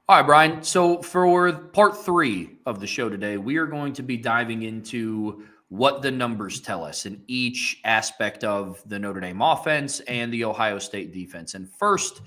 All right, Brian. So for part 3 of the show today, we are going to be diving into what the numbers tell us in each aspect of the Notre Dame offense and the Ohio State defense. And first,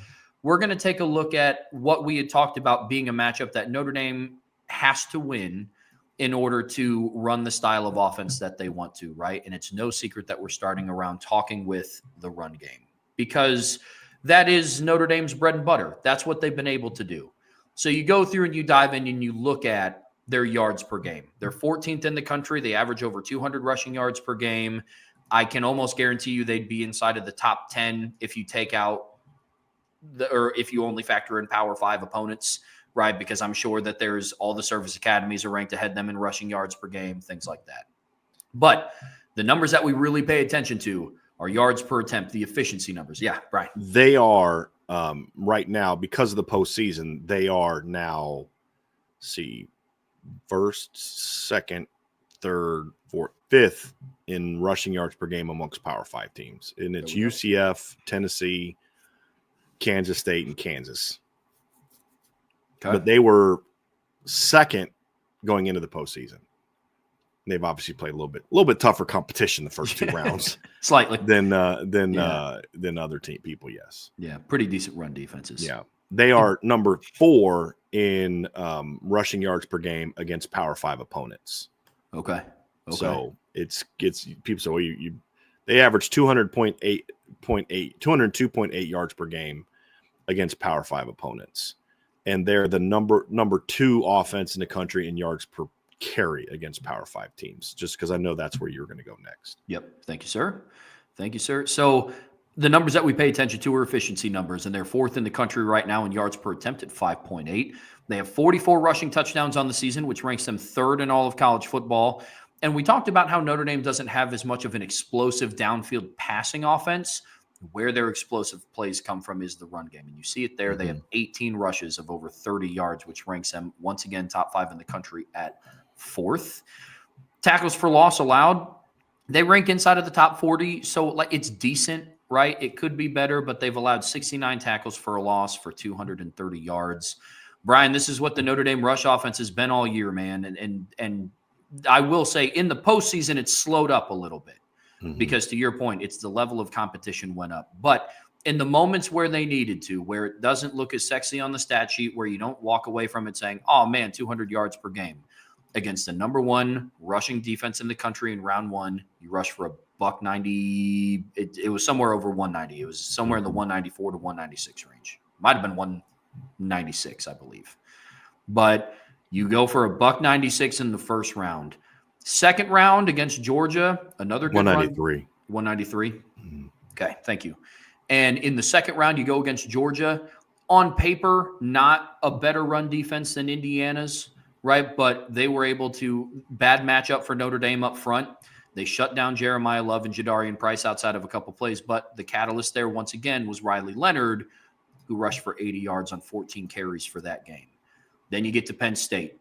we're going to take a look at what we had talked about being a matchup that Notre Dame has to win in order to run the style of offense that they want to, right? And it's no secret that we're starting around talking with the run game because that is Notre Dame's bread and butter. That's what they've been able to do. So you go through and you dive in and you look at their yards per game. They're 14th in the country. They average over 200 rushing yards per game. I can almost guarantee you they'd be inside of the top 10 if you take out or if you only factor in Power 5 opponents, right? Because I'm sure that there's all the service academies are ranked ahead of them in rushing yards per game, things like that. But the numbers that we really pay attention to are yards per attempt, the efficiency numbers. Yeah, Brian. They are right now, because of the postseason, they are now, first, second, third, fourth, fifth in rushing yards per game amongst Power 5 teams. And it's UCF, Tennessee, Kansas State, and Kansas. Okay. But they were second going into the postseason. They've obviously played a little bit tougher competition the first 2 rounds, slightly than other people. Yes, yeah, pretty decent run defenses. Yeah, they are number 4 in rushing yards per game against Power 5 opponents. Okay. So it's people say, well, they average 202.8 yards per game against Power 5 opponents, and they're the number 2 offense in the country in yards per carry against Power 5 teams, just because I know that's where you're going to go next. Yep. Thank you, sir. So the numbers that we pay attention to are efficiency numbers, and they're 4th in the country right now in yards per attempt at 5.8. They have 44 rushing touchdowns on the season, which ranks them 3rd in all of college football. And we talked about how Notre Dame doesn't have as much of an explosive downfield passing offense. Where their explosive plays come from is the run game. And you see it there. Mm-hmm. They have 18 rushes of over 30 yards, which ranks them, once again, top 5 in the country at 4th. Tackles for loss allowed, they rank inside of the top 40. So it's decent, right? It could be better, but they've allowed 69 tackles for a loss for 230 yards. Brian, this is what the Notre Dame rush offense has been all year, man. And I will say in the postseason, it's slowed up a little bit. Mm-hmm. Because to your point, it's the level of competition went up. But in the moments where they needed to, where it doesn't look as sexy on the stat sheet, where you don't walk away from it saying, oh man, 200 yards per game, against the number 1 rushing defense in the country in round 1, you rush for a $190. It was somewhere over 190. It was somewhere in the 194 to 196 range. Might have been 196, I believe. But you go for a $196 in the first round. Second round against Georgia, another good 193. Run. 193. Mm-hmm. Okay, thank you. And in the second round, you go against Georgia. On paper, not a better run defense than Indiana's, right? But they were able to, bad matchup for Notre Dame up front. They shut down Jeremiah Love and Jadarian Price outside of a couple plays. But the catalyst there, once again, was Riley Leonard, who rushed for 80 yards on 14 carries for that game. Then you get to Penn State.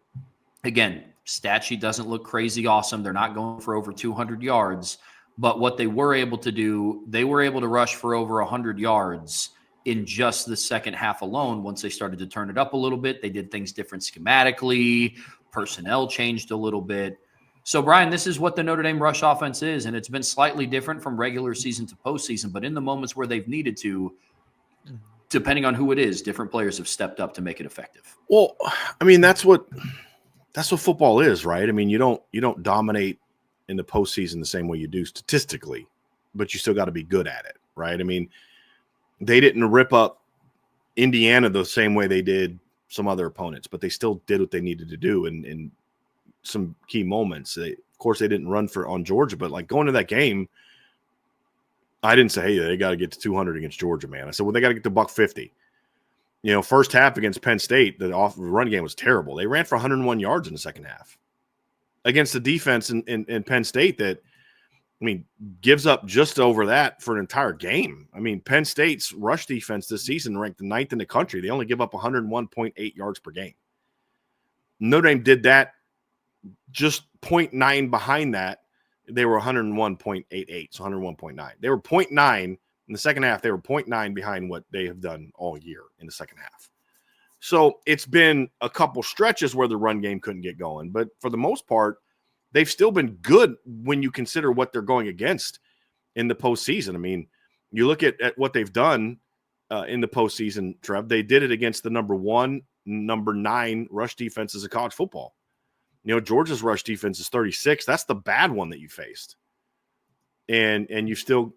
Again, stat sheet doesn't look crazy awesome. They're not going for over 200 yards. But what they were able to do, they were able to rush for over 100 yards in just the second half alone. Once they started to turn it up a little bit, they did things different schematically. Personnel changed a little bit. So, Brian, this is what the Notre Dame rush offense is, and it's been slightly different from regular season to postseason. But in the moments where they've needed to, depending on who it is, different players have stepped up to make it effective. Well, I mean, that's what football is, right? I mean, you don't dominate in the postseason the same way you do statistically, but you still got to be good at it, right? I mean, they didn't rip up Indiana the same way they did some other opponents, but they still did what they needed to do in some key moments. Of course, they didn't run on Georgia, but like going to that game, I didn't say, hey, they got to get to 200 against Georgia, man. I said, well, they got to get to $150. First half against Penn State, the run game was terrible. They ran for 101 yards in the second half against the defense in Penn State that, I mean, gives up just over that for an entire game. I mean, Penn State's rush defense this season ranked the 9th in the country. They only give up 101.8 yards per game. Notre Dame did that just 0.9 behind that. They were 101.88, so 101.9. They were 0.9 in the second half. They were 0.9 behind what they have done all year in the second half. So it's been a couple stretches where the run game couldn't get going. But for the most part, they've still been good when you consider what they're going against in the postseason. I mean, you look at what they've done in the postseason, Trev. They did it against the number 1, number 9 rush defenses of college football. Georgia's rush defense is 36. That's the bad one that you faced. And you've still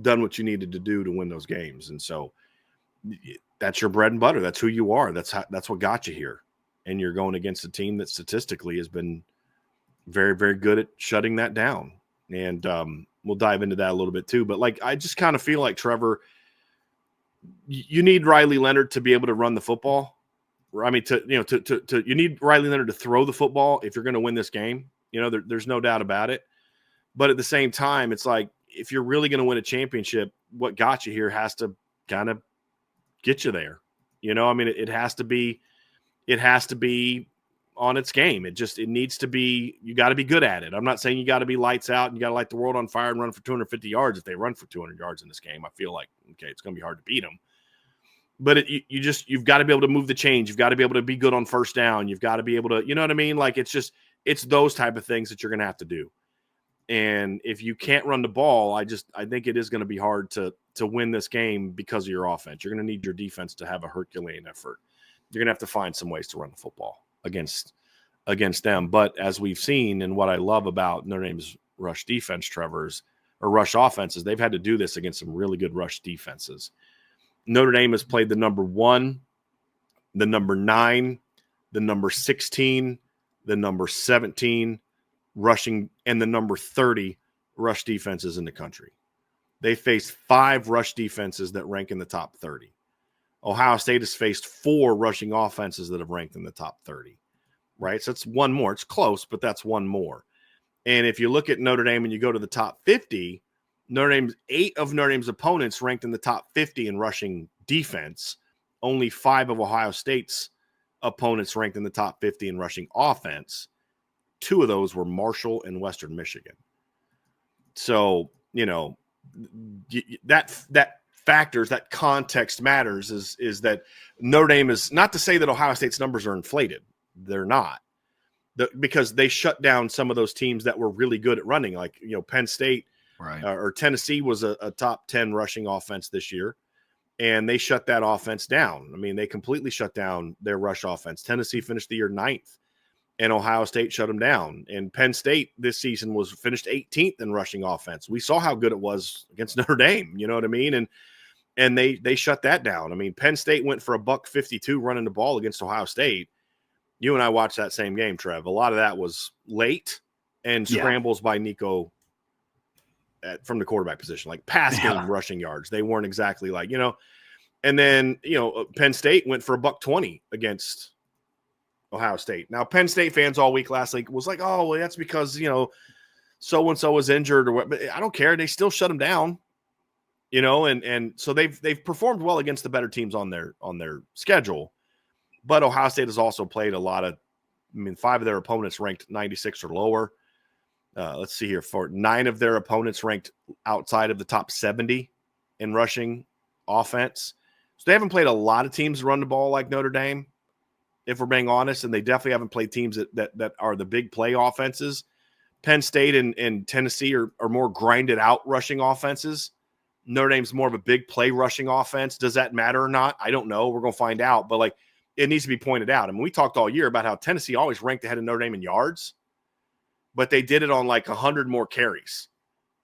done what you needed to do to win those games. And so that's your bread and butter. That's who you are. That's what got you here. And you're going against a team that statistically has been very, very good at shutting that down. And we'll dive into that a little bit too. But I just kind of feel like, Trevor, you need Riley Leonard to be able to run the football. I mean, you need Riley Leonard to throw the football if you're going to win this game. There's no doubt about it. But at the same time, it's like, if you're really going to win a championship, what got you here has to kind of get you there. I mean, it has to be on its game. It needs to be, you got to be good at it. I'm not saying you got to be lights out and you got to light the world on fire and run for 250 yards. If they run for 200 yards in this game, I feel like, okay, it's going to be hard to beat them. But you've got to be able to move the chains. You've got to be able to be good on first down. You've got to be able to, you know what I mean? It's those type of things that you're going to have to do. And if you can't run the ball, I think it is going to be hard to win this game because of your offense. You're going to need your defense to have a Herculean effort. You're going to have to find some ways to run the football against them. But as we've seen, and what I love about Notre Dame's rush defense, rush offenses, they've had to do this against some really good rush defenses. Notre Dame has played the number 1, the number 9, the number 16, the number 17 rushing, and the number 30 rush defenses in the country. They faced 5 rush defenses that rank in the top 30. Ohio State has faced 4 rushing offenses that have ranked in the top 30, right? So it's one more. It's close, but that's one more. And if you look at Notre Dame and you go to the top 50, 8 of Notre Dame's opponents ranked in the top 50 in rushing defense. Only 5 of Ohio State's opponents ranked in the top 50 in rushing offense. 2 of those were Marshall and Western Michigan. So, that factors, that context matters, is that Notre Dame is, not to say that Ohio State's numbers are inflated. They're not. Because they shut down some of those teams that were really good at running, like, Penn State, right, or Tennessee was a top 10 rushing offense this year, and they shut that offense down. I mean, they completely shut down their rush offense. Tennessee finished the year 9th. And Ohio State shut them down. And Penn State this season finished 18th in rushing offense. We saw how good it was against Notre Dame. You know what I mean? And they shut that down. I mean, Penn State went for $152 running the ball against Ohio State. You and I watched that same game, Trev. A lot of that was late and scrambles by Nico from the quarterback position, like pass game rushing yards. They weren't exactly and then, Penn State went for $120 against Ohio State. Now, Penn State fans all week last week was like, oh, well, that's because, so-and-so was injured or what. But I don't care. They still shut them down, and so they've performed well against the better teams on their schedule. But Ohio State has also played a lot of, 5 of their opponents ranked 96 or lower. Let's see here. For 9 of their opponents ranked outside of the top 70 in rushing offense. So they haven't played a lot of teams run the ball like Notre Dame, if we're being honest, and they definitely haven't played teams that are the big play offenses. Penn State and Tennessee are more grinded out rushing offenses. Notre Dame's more of a big play rushing offense. Does that matter or not? I don't know. We're going to find out. But, it needs to be pointed out. We talked all year about how Tennessee always ranked ahead of Notre Dame in yards, but they did it on 100 more carries,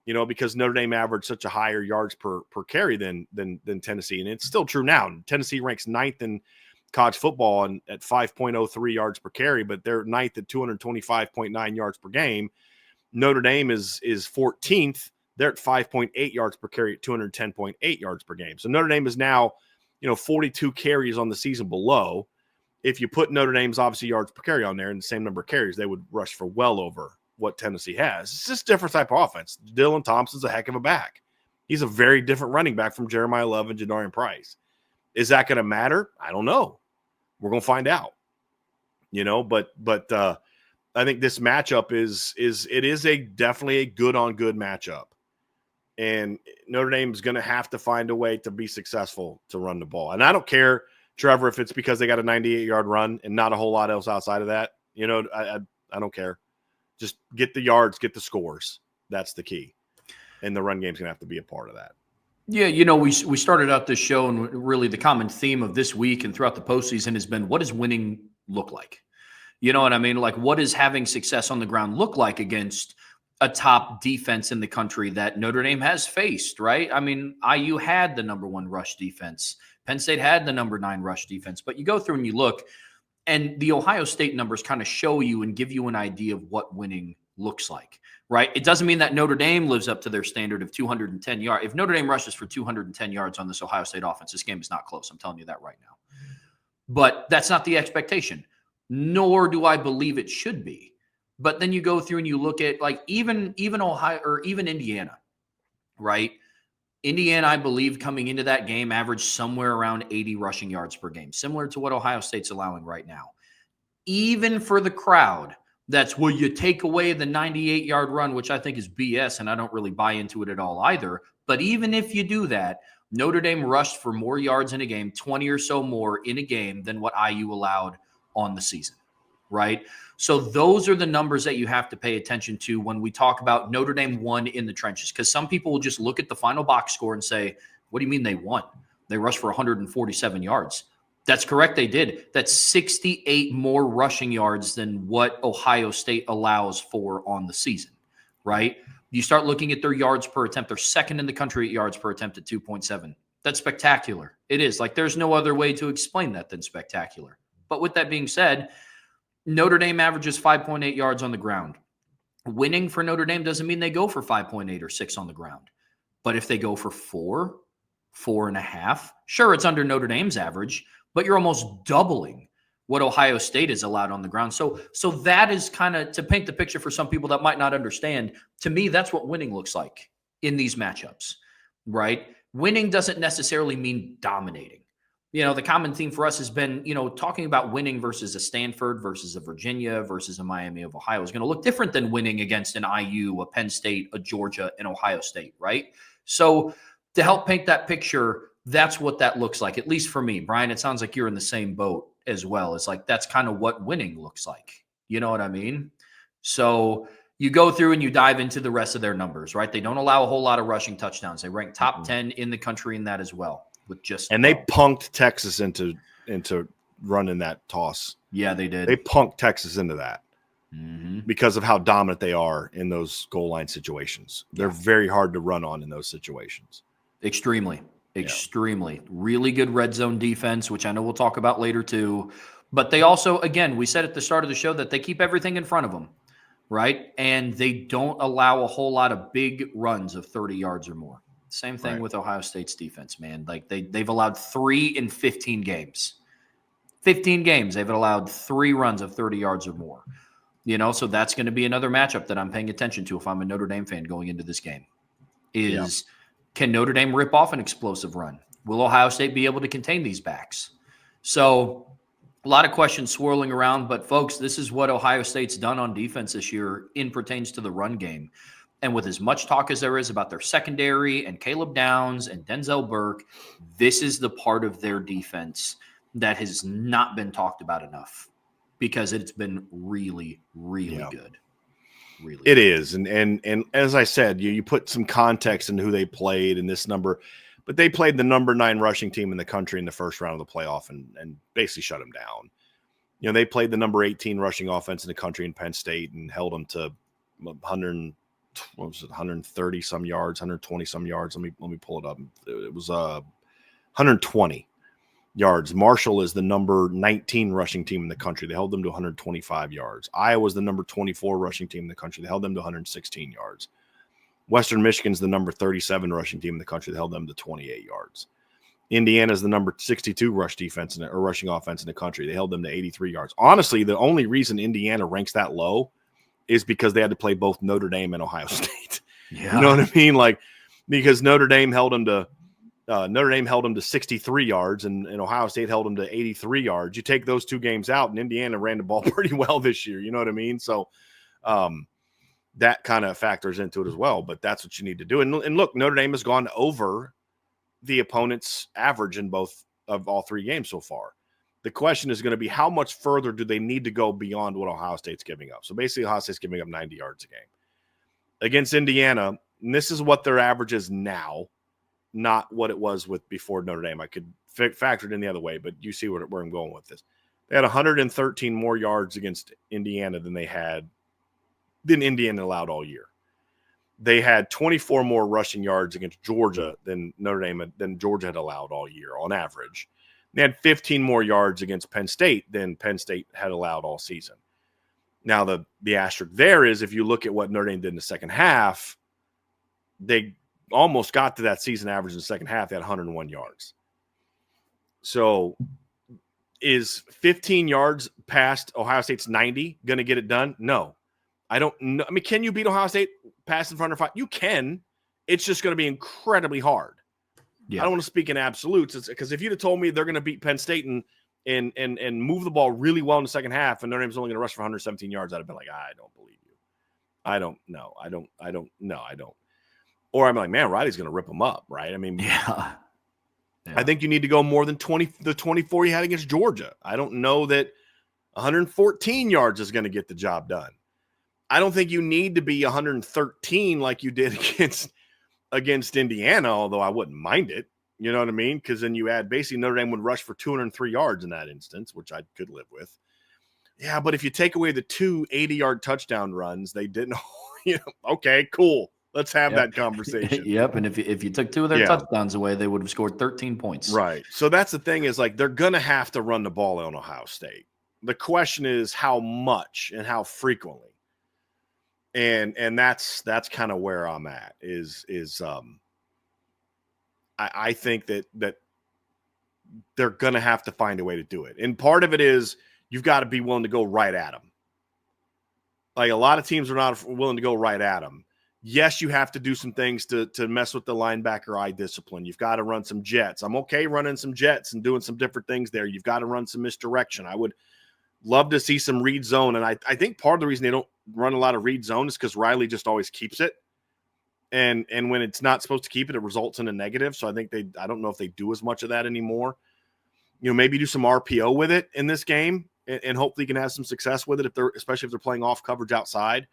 because Notre Dame averaged such a higher yards per carry than Tennessee. And it's still true now. Tennessee ranks 9th in college football and at 5.03 yards per carry, but they're 9th at 225.9 yards per game. Notre Dame is 14th. They're at 5.8 yards per carry at 210.8 yards per game. So Notre Dame is now, 42 carries on the season below. If you put Notre Dame's obviously yards per carry on there and the same number of carries, they would rush for well over what Tennessee has. It's just a different type of offense. Dylan Thompson's a heck of a back. He's a very different running back from Jeremiah Love and Jadarian Price. Is that going to matter? I don't know. We're going to find out. But I think this matchup is definitely a good on good matchup. And Notre Dame is going to have to find a way to be successful to run the ball. And I don't care Trevor, if it's because they got a 98-yard run and not a whole lot else outside of that, I don't care. Just get the yards, get the scores. That's the key. And the run game's going to have to be a part of that. Yeah, we started out this show, and really the common theme of this week and throughout the postseason has been, what does winning look like? You know what I mean? Like, what does having success on the ground look like against a top defense in the country that Notre Dame has faced, right? I mean, IU had the number 1 rush defense. Penn State had the number 9 rush defense. But you go through and you look, and the Ohio State numbers kind of show you and give you an idea of what winning looks like, right? It doesn't mean that Notre Dame lives up to their standard of 210 yards. If Notre Dame rushes for 210 yards on this Ohio State offense, this game is not close. I'm telling you that right now. But that's not the expectation, nor do I believe it should be. But then you go through and you look at, like, even Ohio or even Indiana, right? Indiana, I believe, coming into that game, averaged somewhere around 80 rushing yards per game, similar to what Ohio State's allowing right now. Even for the crowd, that's where you take away the 98-yard run, which I think is BS, and I don't really buy into it at all either. But even if you do that, Notre Dame rushed for more yards in a game, 20 or so more in a game than what IU allowed on the season, right? So those are the numbers that you have to pay attention to when we talk about Notre Dame won in the trenches, because some people will just look at the final box score and say, what do you mean they won? They rushed for 147 yards. That's correct, they did. That's 68 more rushing yards than what Ohio State allows for on the season, right? You start looking at their yards per attempt. They're second in the country at yards per attempt at 2.7. That's spectacular. It is. Like, there's no other way to explain that than spectacular. But with that being said, Notre Dame averages 5.8 yards on the ground. Winning for Notre Dame doesn't mean they go for 5.8 or 6 on the ground. But if they go for 4, 4.5, sure, it's under Notre Dame's average, but you're almost doubling what Ohio State is allowed on the ground. So that is kind of, to paint the picture for some people that might not understand, to me, that's what winning looks like in these matchups, right? Winning doesn't necessarily mean dominating. The common theme for us has been, talking about winning versus a Stanford versus a Virginia versus a Miami of Ohio is going to look different than winning against an IU, a Penn State, a Georgia, and Ohio State, right? So to help paint that picture, that's what that looks like, at least for me. Bryan, it sounds like you're in the same boat as well. It's like, that's kind of what winning looks like. You know what I mean? So you go through and you dive into the rest of their numbers, right? They don't allow a whole lot of rushing touchdowns. They rank top 10 in the country in that as well. They punked Texas into running that toss. Yeah, they did. They punked Texas into that because of how dominant they are in those goal line situations. They're very hard to run on in those situations. Extremely. Really good red zone defense, which I know we'll talk about later too. But they also, again, we said at the start of the show that they keep everything in front of them, right? And they don't allow a whole lot of big runs of 30 yards or more. Same thing with Ohio State's defense, man. Like, they've allowed 3 in 15 games. 15 games, they've allowed 3 runs of 30 yards or more. So that's going to be another matchup that I'm paying attention to if I'm a Notre Dame fan going into this game. Can Notre Dame rip off an explosive run? Will Ohio State be able to contain these backs? So a lot of questions swirling around, but folks, this is what Ohio State's done on defense this year in pertains to the run game. And with as much talk as there is about their secondary and Caleb Downs and Denzel Burke, this is the part of their defense that has not been talked about enough because it's been really, really good. Really it good. Is. And as I said, you put some context into who they played in this number, but they played the number 9 rushing team in the country in the first round of the playoff and basically shut them down. They played the number 18 rushing offense in the country in Penn State and held them to 130 some yards, 120 some yards. Let me pull it up. It was 120 yards. Marshall is the number 19 rushing team in the country. They held them to 125 yards. Iowa was the number 24 rushing team in the country. They held them to 116 yards. Western Michigan's the number 37 rushing team in the country. They held them to 28 yards. Indiana's the number 62 rushing offense in the country. They held them to 83 yards. Honestly, the only reason Indiana ranks that low is because they had to play both Notre Dame and Ohio State. Yeah. You know what I mean? Like, because Notre Dame held them to 63 yards and Ohio State held them to 83 yards. You take those 2 games out and Indiana ran the ball pretty well this year. You know what I mean? So that kind of factors into it as well, but that's what you need to do. And look, Notre Dame has gone over the opponent's average in both of all 3 games so far. The question is going to be how much further do they need to go beyond what Ohio State's giving up? So basically, Ohio State's giving up 90 yards a game against Indiana. And this is what their average is now, not what it was with before Notre Dame. I could factor it in the other way, but you see where I'm going with this. They had 113 more yards against Indiana than Indiana allowed all year. They had 24 more rushing yards against Georgia than Georgia had allowed all year on average. They had 15 more yards against Penn State than Penn State had allowed all season. Now, the asterisk there is if you look at what Notre Dame did in the second half, they almost got to that season average in the second half. They had 101 yards. So is 15 yards past Ohio State's 90 going to get it done? No. I don't know. I mean, can you beat Ohio State pass in front of 5? You can. It's just going to be incredibly hard. Yeah. I don't want to speak in absolutes because if you'd have told me they're going to beat Penn State and move the ball really well in the second half and Notre Dame's only going to rush for 117 yards, I'd have been like, I don't believe you. I don't know. I don't. Or I'm like, man, Riley's going to rip them up, right? I mean, yeah. I think you need to go more than the 24 you had against Georgia. I don't know that 114 yards is going to get the job done. I don't think you need to be 113 like you did against Indiana, although I wouldn't mind it. You know what I mean? Because then you add basically Notre Dame would rush for 203 yards in that instance, which I could live with. Yeah, but if you take away the 2 80-yard touchdown runs, they didn't. Okay, cool. Let's have that conversation. Yep, and if you took 2 of their touchdowns away, they would have scored 13 points. Right. So that's the thing is like they're going to have to run the ball on Ohio State. The question is how much and how frequently. And that's kind of where I'm at I think that they're going to have to find a way to do it. And part of it is you've got to be willing to go right at them. Like a lot of teams are not willing to go right at them. Yes, you have to do some things to mess with the linebacker eye discipline. You've got to run some jets. I'm okay running some jets and doing some different things there. You've got to run some misdirection. I would love to see some read zone. And I think part of the reason they don't run a lot of read zone is because Riley just always keeps it. And when it's not supposed to keep it, it results in a negative. So I don't know if they do as much of that anymore. Maybe do some RPO with it in this game and hopefully you can have some success with it especially if they're playing off coverage outside.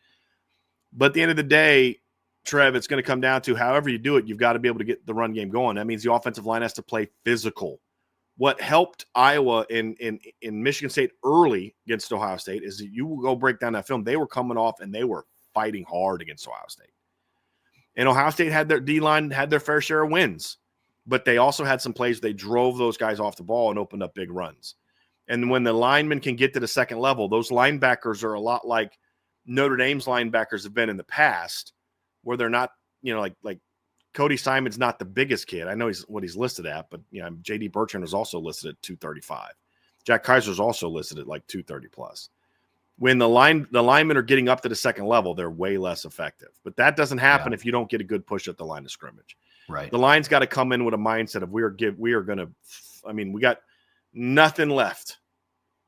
But at the end of the day, Trev, it's going to come down to however you do it, you've got to be able to get the run game going. That means the offensive line has to play physical. What helped Iowa in Michigan State early against Ohio State is that you will go break down that film. They were coming off and they were fighting hard against Ohio State. And Ohio State had their D-line, had their fair share of wins. But they also had some plays they drove those guys off the ball and opened up big runs. And when the linemen can get to the second level, those linebackers are a lot like Notre Dame's linebackers have been in the past, where they're not, like Cody Simon's not the biggest kid. I know what he's listed at, but J.D. Bertrand is also listed at 235. Jack Kaiser's also listed at like 230 plus. When the linemen are getting up to the second level, they're way less effective. But that doesn't happen if you don't get a good push at the line of scrimmage. Right. The line's got to come in with a mindset of we got nothing left,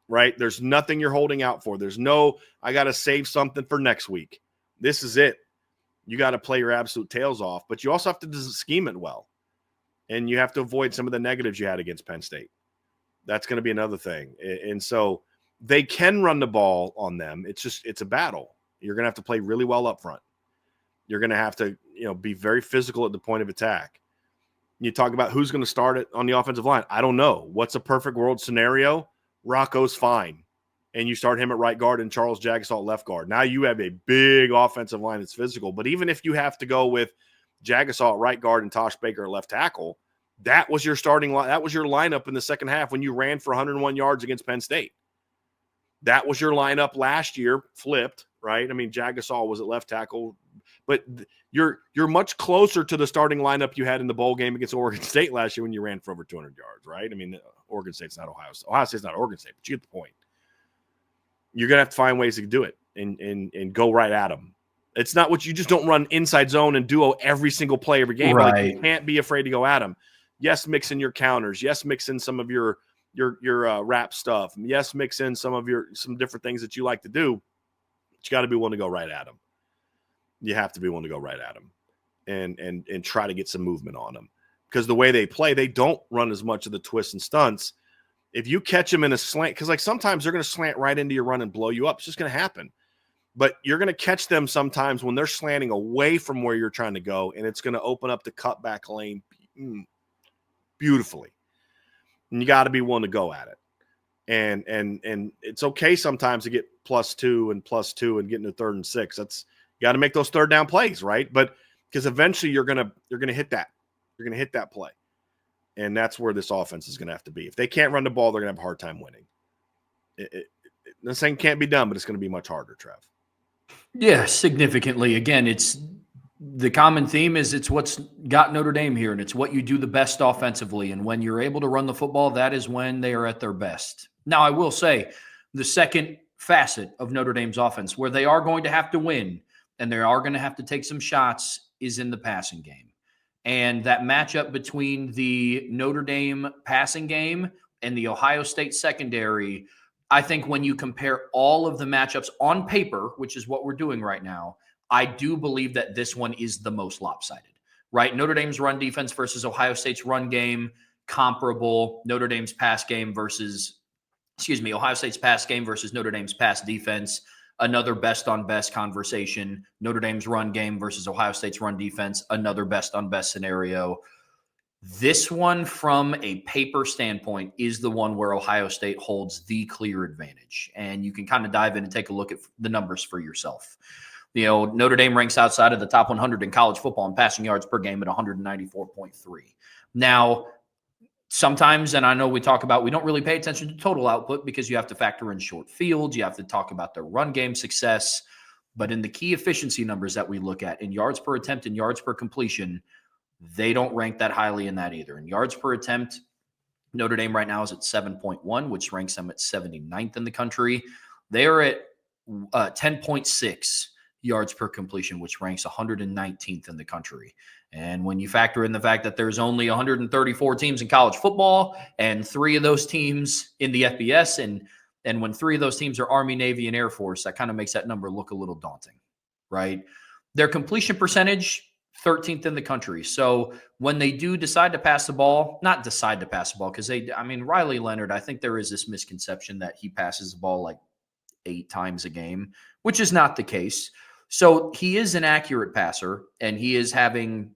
right? There's nothing you're holding out for. There's no, I got to save something for next week. This is it. You got to play your absolute tails off, but you also have to scheme it well. And you have to avoid some of the negatives you had against Penn State. That's going to be another thing. And so they can run the ball on them. It's a battle. You're going to have to play really well up front. You're going to have to, be very physical at the point of attack. You talk about who's going to start it on the offensive line. I don't know. What's a perfect world scenario? Rocco's fine. And you start him at right guard and Charles Jagasaw at left guard. Now you have a big offensive line that's physical. But even if you have to go with Jagasaw at right guard and Tosh Baker at left tackle, that was your starting line. That was your lineup in the second half when you ran for 101 yards against Penn State. That was your lineup last year, flipped, right? I mean, Jagasaw was at left tackle, but you're much closer to the starting lineup you had in the bowl game against Oregon State last year when you ran for over 200 yards, right? I mean, Oregon State's not Ohio State. Ohio State's not Oregon State, but you get the point. You're going to have to find ways to do it and go right at them. It's not what you just don't run inside zone and duo every single play every game. Right. Like, you can't be afraid to go at them. Yes, mix in your counters. Yes, mix in some of your wrap stuff. Yes, mix in some different things that you like to do. But you got to be willing to go right at them. You have to be willing to go right at them and try to get some movement on them. because the way they play, they don't run as much of the twists and stunts. If you catch them in a slant, because like sometimes they're going to slant right into your run and blow you up. It's just going to happen. But you're going to catch them sometimes when they're slanting away from where you're trying to go, and it's going to open up the cutback lane beautifully. And you got to be willing to go at it. And it's okay sometimes to get +2 and get into 3rd and 6. That's, you got to make those third down plays, right? But because eventually you're gonna hit that. You're gonna hit that play. And that's where this offense is going to have to be. If they can't run the ball, they're going to have a hard time winning. This thing can't be done, but it's going to be much harder, Trev. Yeah, significantly. Again, it's the common theme is it's what's got Notre Dame here, and it's what you do the best offensively. And when you're able to run the football, that is when they are at their best. Now, I will say the second facet of Notre Dame's offense, where they are going to have to win and they are going to have to take some shots, is in the passing game. And that matchup between the Notre Dame passing game and the Ohio State secondary, I think when you compare all of the matchups on paper, which is what we're doing right now, I do believe that this one is the most lopsided, right? Notre Dame's run defense versus Ohio State's run game, comparable. Notre Dame's pass game versus, Ohio State's pass game versus Notre Dame's pass defense, another best on best conversation. Notre Dame's run game versus Ohio State's run defense, another best on best scenario. This one, from a paper standpoint, is the one where Ohio State holds the clear advantage. And you can kind of dive in and take a look at the numbers for yourself. You know, Notre Dame ranks outside of the top 100 in college football in passing yards per game at 194.3. Now, sometimes, and I know we don't really pay attention to total output because you have to factor in short fields. You have to talk about their run game success. But in the key efficiency numbers that we look at, in yards per attempt and yards per completion, they don't rank that highly in that either. In yards per attempt, Notre Dame right now is at 7.1, which ranks them at 79th in the country. They are at 10.6 yards per completion, which ranks 119th in the country. And when you factor in the fact that there's only 134 teams in college football and 3 of those teams in the FBS, and when 3 of those teams are Army, Navy, and Air Force, that kind of makes that number look a little daunting, right? Their completion percentage, 13th in the country. So when they do decide to pass the ball, not decide to pass the ball, because Riley Leonard, I think there is this misconception that he passes the ball like 8 times a game, which is not the case. So he is an accurate passer, and he is having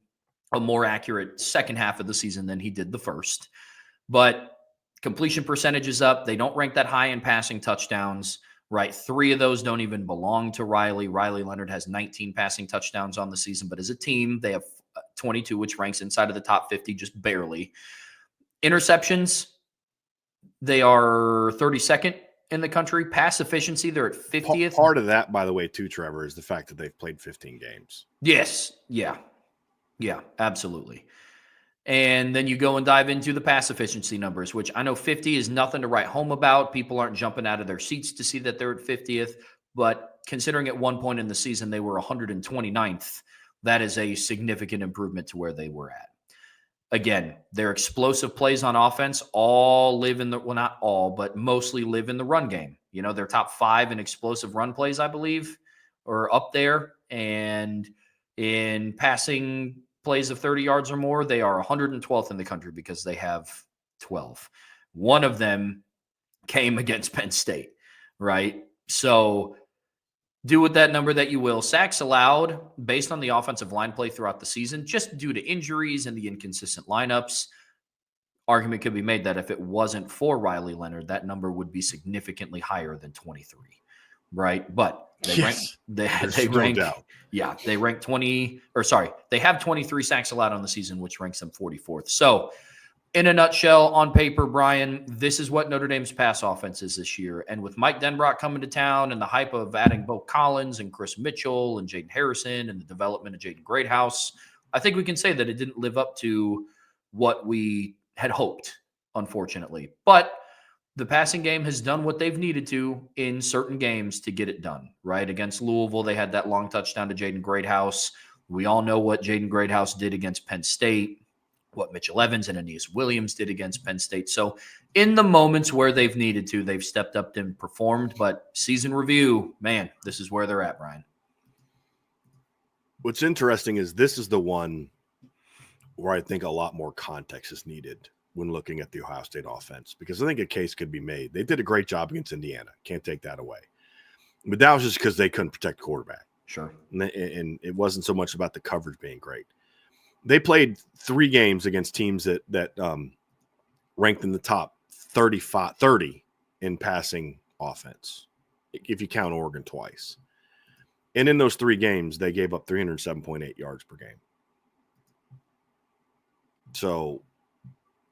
a more accurate second half of the season than he did the first. But completion percentage is up. They don't rank that high in passing touchdowns, right? 3 of those don't even belong to Riley. Riley Leonard has 19 passing touchdowns on the season, but as a team, they have 22, which ranks inside of the top 50, just barely. Interceptions, they are 32nd in the country. Pass efficiency, they're at 50th. Part of that, by the way, too, Trevor, is the fact that they've played 15 games. Yes. Yeah, absolutely. And then you go and dive into the pass efficiency numbers, which I know 50 is nothing to write home about. People aren't jumping out of their seats to see that they're at 50th. But considering at one point in the season they were 129th, that is a significant improvement to where they were at. Again, their explosive plays on offense all live in the, well, not all, but mostly live in the run game. You know, they're top 5 in explosive run plays, I believe, or up there. And in passing plays of 30 yards or more, they are 112th in the country because they have 12. One of them came against Penn State, right? So do with that number that you will. Sacks allowed based on the offensive line play throughout the season, just due to injuries and the inconsistent lineups. Argument could be made that if it wasn't for Riley Leonard, that number would be significantly higher than 23, right? But they rank 20, or sorry, they have 23 sacks allowed on the season, which ranks them 44th. So in a nutshell, on paper, Bryan, this is what Notre Dame's pass offense is this year. And with Mike Denbrock coming to town and the hype of adding Bo Collins and Chris Mitchell and Jaden Harrison and the development of Jaden Greathouse, I think we can say that it didn't live up to what we had hoped, unfortunately. But the passing game has done what they've needed to in certain games to get it done, right? Against Louisville, they had that long touchdown to Jaden Greathouse. We all know what Jaden Greathouse did against Penn State, what Mitchell Evans and Aeneas Williams did against Penn State. So in the moments where they've needed to, they've stepped up and performed. But season review, man, this is where they're at, Bryan. What's interesting is this is the one where I think a lot more context is needed when looking at the Ohio State offense, because I think a case could be made. They did a great job against Indiana. Can't take that away. But that was just because they couldn't protect the quarterback. Sure. And it wasn't so much about the coverage being great. They played 3 games against teams that ranked in the top 30 in passing offense, if you count Oregon twice. And in those 3 games, they gave up 307.8 yards per game. So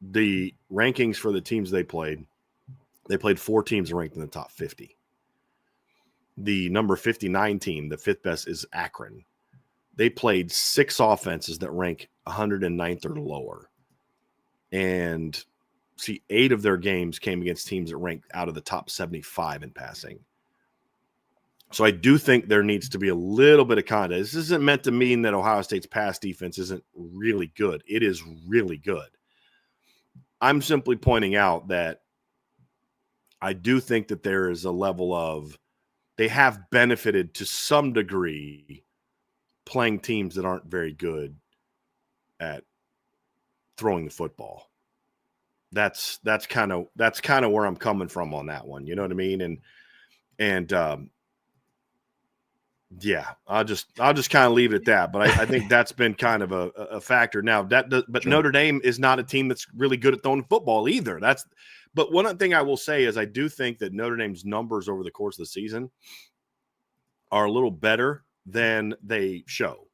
the rankings for the teams they played 4 teams ranked in the top 50. The number 59 team, the 5th best, is Akron. They played 6 offenses that rank 109th or lower. And 8 of their games came against teams that ranked out of the top 75 in passing. So I do think there needs to be a little bit of context. This isn't meant to mean that Ohio State's pass defense isn't really good. It is really good. I'm simply pointing out that I do think that there is a level of they have benefited to some degree playing teams that aren't very good at throwing the football. That's kind of where I'm coming from on that one. You know what I mean? And yeah, I'll just kind of leave it at that. But I think that's been kind of a factor. Now but Sure. Notre Dame is not a team that's really good at throwing football either. But one thing I will say is I do think that Notre Dame's numbers over the course of the season are a little better than they show.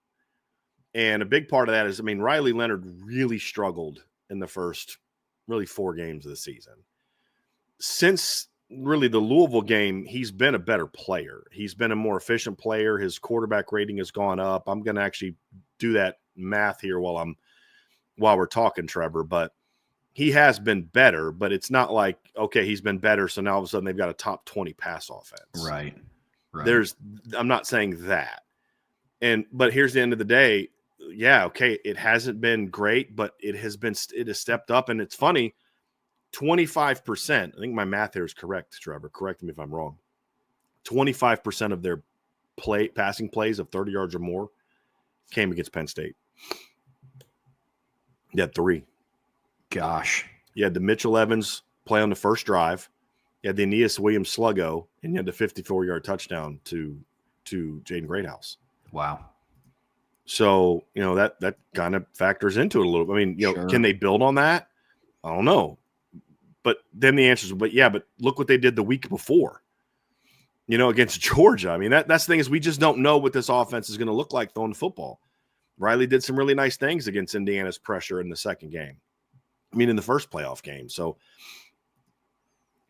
And a big part of that is, Riley Leonard really struggled in the first really 4 games of the season. Since really the Louisville game, he's been a better player. He's been a more efficient player. His quarterback rating has gone up. I'm going to actually do that math here while we're talking, Trevor, but he has been better, but it's not like, okay, he's been better, so now all of a sudden they've got a top 20 pass offense. Right. I'm not saying that. But here's the end of the day. Yeah, okay, it hasn't been great, but it has stepped up. And it's funny, 25%, I think my math here is correct, Trevor, correct me if I'm wrong. 25% of their passing plays of 30 yards or more came against Penn State. You had 3. Gosh. You had the Mitchell Evans play on the first drive. You had the Aeneas Williams sluggo, and you had the 54-yard touchdown to Jaden Greathouse. Wow. So, that kind of factors into it a little bit. Sure. Can they build on that? I don't know. But then the answer is, but look what they did the week before, against Georgia. That's the thing is we just don't know what this offense is going to look like throwing the football. Riley did some really nice things against Indiana's pressure in the second game. In the first playoff game. So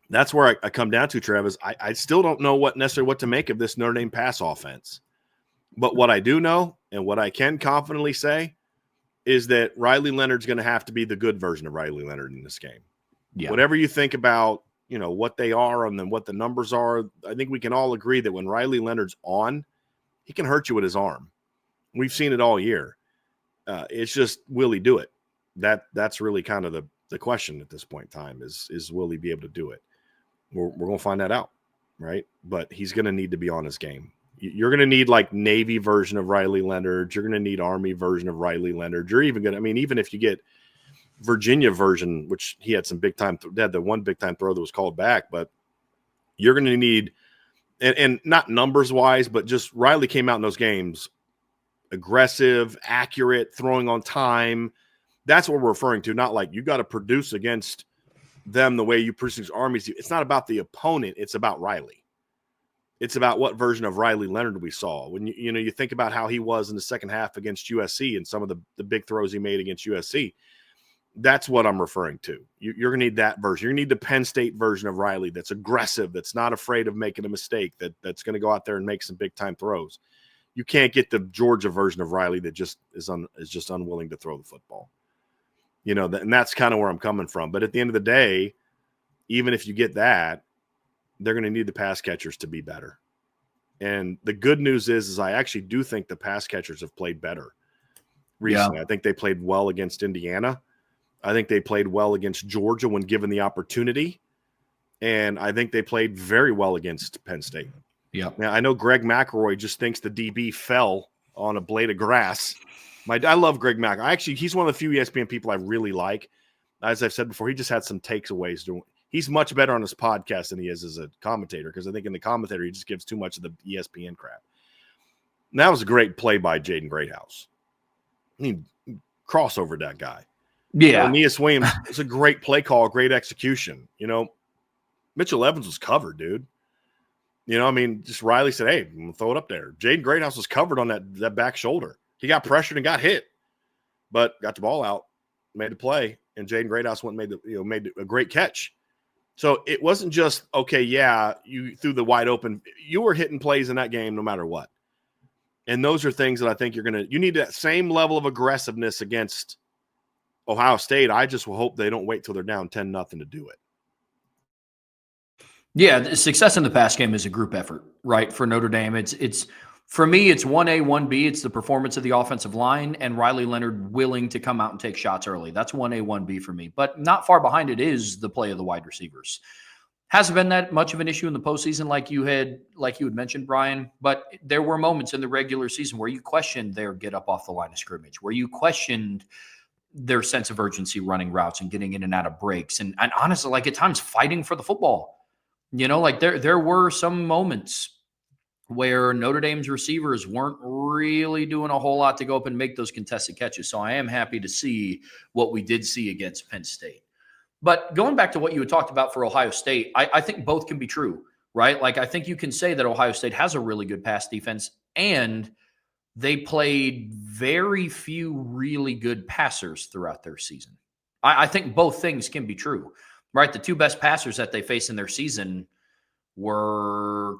that's where I come down to, Travis. I still don't know what to make of this Notre Dame pass offense. But what I do know and what I can confidently say is that Riley Leonard's going to have to be the good version of Riley Leonard in this game. Yeah. Whatever you think about, what they are and then what the numbers are, I think we can all agree that when Riley Leonard's on, he can hurt you with his arm. We've seen it all year. It's just, will he do it? That's really kind of the question at this point in time is will he be able to do it? We're going to find that out, right? But he's going to need to be on his game. You're going to need like Navy version of Riley Leonard. You're going to need Army version of Riley Leonard. You're even going to, even if you get Virginia version, which he had some big time, had the one big time throw that was called back, but you're going to need, and not numbers wise, but just Riley came out in those games aggressive, accurate, throwing on time. That's what we're referring to. Not like you got to produce against them the way you produce Armies. It's not about the opponent. It's about Riley. It's about what version of Riley Leonard we saw. When you think about how he was in the second half against USC and some of the big throws he made against USC. That's what I'm referring to. You're going to need that version. You're going to need the Penn State version of Riley that's aggressive, that's not afraid of making a mistake, that's going to go out there and make some big-time throws. You can't get the Georgia version of Riley that just is just unwilling to throw the football. And that's kind of where I'm coming from. But at the end of the day, even if you get that, they're going to need the pass catchers to be better. And the good news is I actually do think the pass catchers have played better recently. Yeah. I think they played well against Indiana. I think they played well against Georgia when given the opportunity. And I think they played very well against Penn State. Yeah. Now, I know Greg McElroy just thinks the DB fell on a blade of grass I love Greg Mack. He's one of the few ESPN people I really like. As I've said before, he just had some takeaways. He's much better on his podcast than he is as a commentator, because I think in the commentator he just gives too much of the ESPN crap. And that was a great play by Jaden Greathouse. He crossovered that guy. Yeah. Aeneas Williams was a great play call, great execution. Mitchell Evans was covered, dude. Just Riley said, hey, I'm going to throw it up there. Jaden Greathouse was covered on that back shoulder. He got pressured and got hit, but got the ball out, made the play, and Jaden Greathouse went and made a great catch. So it wasn't just, okay, yeah, you threw the wide open. You were hitting plays in that game no matter what. And those are things that I think you need that same level of aggressiveness against Ohio State. I just will hope they don't wait till they're down 10-0 to do it. Yeah, the success in the pass game is a group effort, right? For Notre Dame, it's for me, it's 1A, 1B. It's the performance of the offensive line and Riley Leonard willing to come out and take shots early. That's 1A, 1B for me. But not far behind it is the play of the wide receivers. Hasn't been that much of an issue in the postseason, like you had mentioned, Brian. But there were moments in the regular season where you questioned their get up off the line of scrimmage, where you questioned their sense of urgency running routes and getting in and out of breaks, and honestly, like at times fighting for the football. There were some moments where Notre Dame's receivers weren't really doing a whole lot to go up and make those contested catches. So I am happy to see what we did see against Penn State. But going back to what you had talked about for Ohio State, I think both can be true, right? Like, I think you can say that Ohio State has a really good pass defense, and they played very few really good passers throughout their season. I think both things can be true, right? The two best passers that they faced in their season were,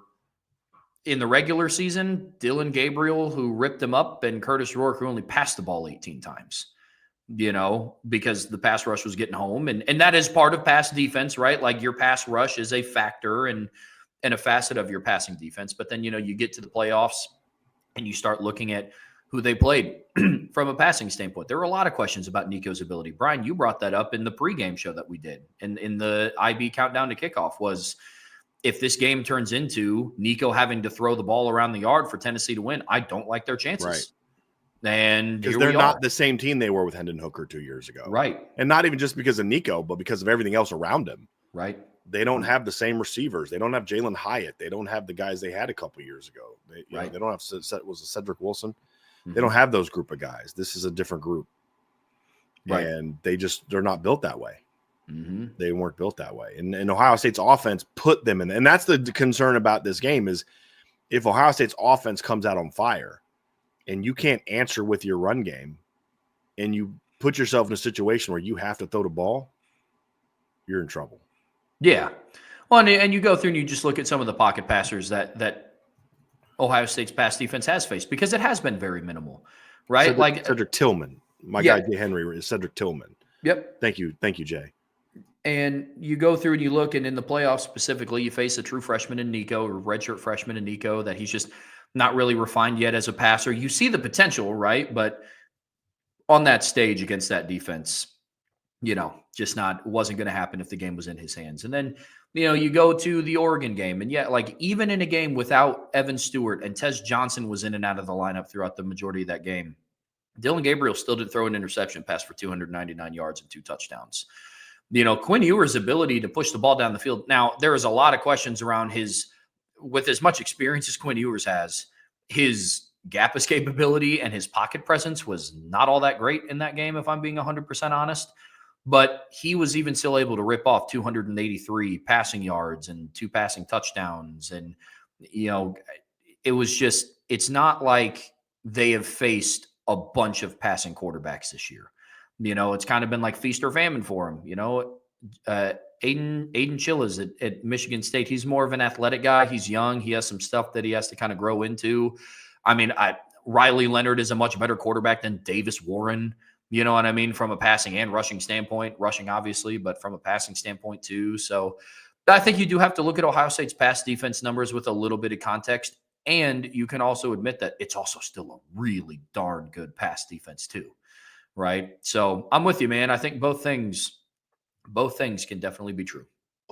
in the regular season, Dylan Gabriel, who ripped them up, and Curtis Rourke, who only passed the ball 18 times. Because the pass rush was getting home. And that is part of pass defense, right? Like, your pass rush is a factor and a facet of your passing defense. But then, you get to the playoffs and you start looking at who they played from a passing standpoint. There were a lot of questions about Nico's ability. Brian, you brought that up in the pregame show that we did. And in the IB countdown to kickoff was, if this game turns into Nico having to throw the ball around the yard for Tennessee to win, I don't like their chances. Right. And because they're not the same team they were with Hendon Hooker 2 years ago. Right. And not even just because of Nico, but because of everything else around him. Right. They don't have the same receivers. They don't have Jalen Hyatt. They don't have the guys they had a couple years ago. They don't have, was it Cedric Wilson? Mm-hmm. They don't have those group of guys. This is a different group. Right. And they're not built that way. Mm-hmm. They weren't built that way. And Ohio State's offense put them in. And that's the concern about this game, is if Ohio State's offense comes out on fire and you can't answer with your run game, and you put yourself in a situation where you have to throw the ball, you're in trouble. Yeah. Well, and you go through and you just look at some of the pocket passers that Ohio State's pass defense has faced, because it has been very minimal, right? Cedric Tillman. My guy, Jay Henry, is Cedric Tillman. Yep. Thank you, Jay. And you go through and you look, and in the playoffs specifically, you face a true freshman in Nico, or redshirt freshman in Nico, that he's just not really refined yet as a passer. You see the potential, right? But on that stage against that defense, just wasn't going to happen if the game was in his hands. And then, you go to the Oregon game, and even in a game without Evan Stewart, and Tez Johnson was in and out of the lineup throughout the majority of that game, Dylan Gabriel still did throw an interception, pass for 299 yards and 2 touchdowns. Quinn Ewer's ability to push the ball down the field. Now, there is a lot of questions around with as much experience as Quinn Ewers has, his gap escape ability and his pocket presence was not all that great in that game, if I'm being 100% honest. But he was even still able to rip off 283 passing yards and 2 passing touchdowns. And, it was just, it's not like they have faced a bunch of passing quarterbacks this year. It's kind of been like feast or famine for him. Aiden Chillis at Michigan State, he's more of an athletic guy. He's young. He has some stuff that he has to kind of grow into. Riley Leonard is a much better quarterback than Davis Warren. You know what I mean? From a passing and rushing standpoint, rushing obviously, but from a passing standpoint too. So I think you do have to look at Ohio State's pass defense numbers with a little bit of context. And you can also admit that it's also still a really darn good pass defense too. Right. So I'm with you, man. I think both things can definitely be true.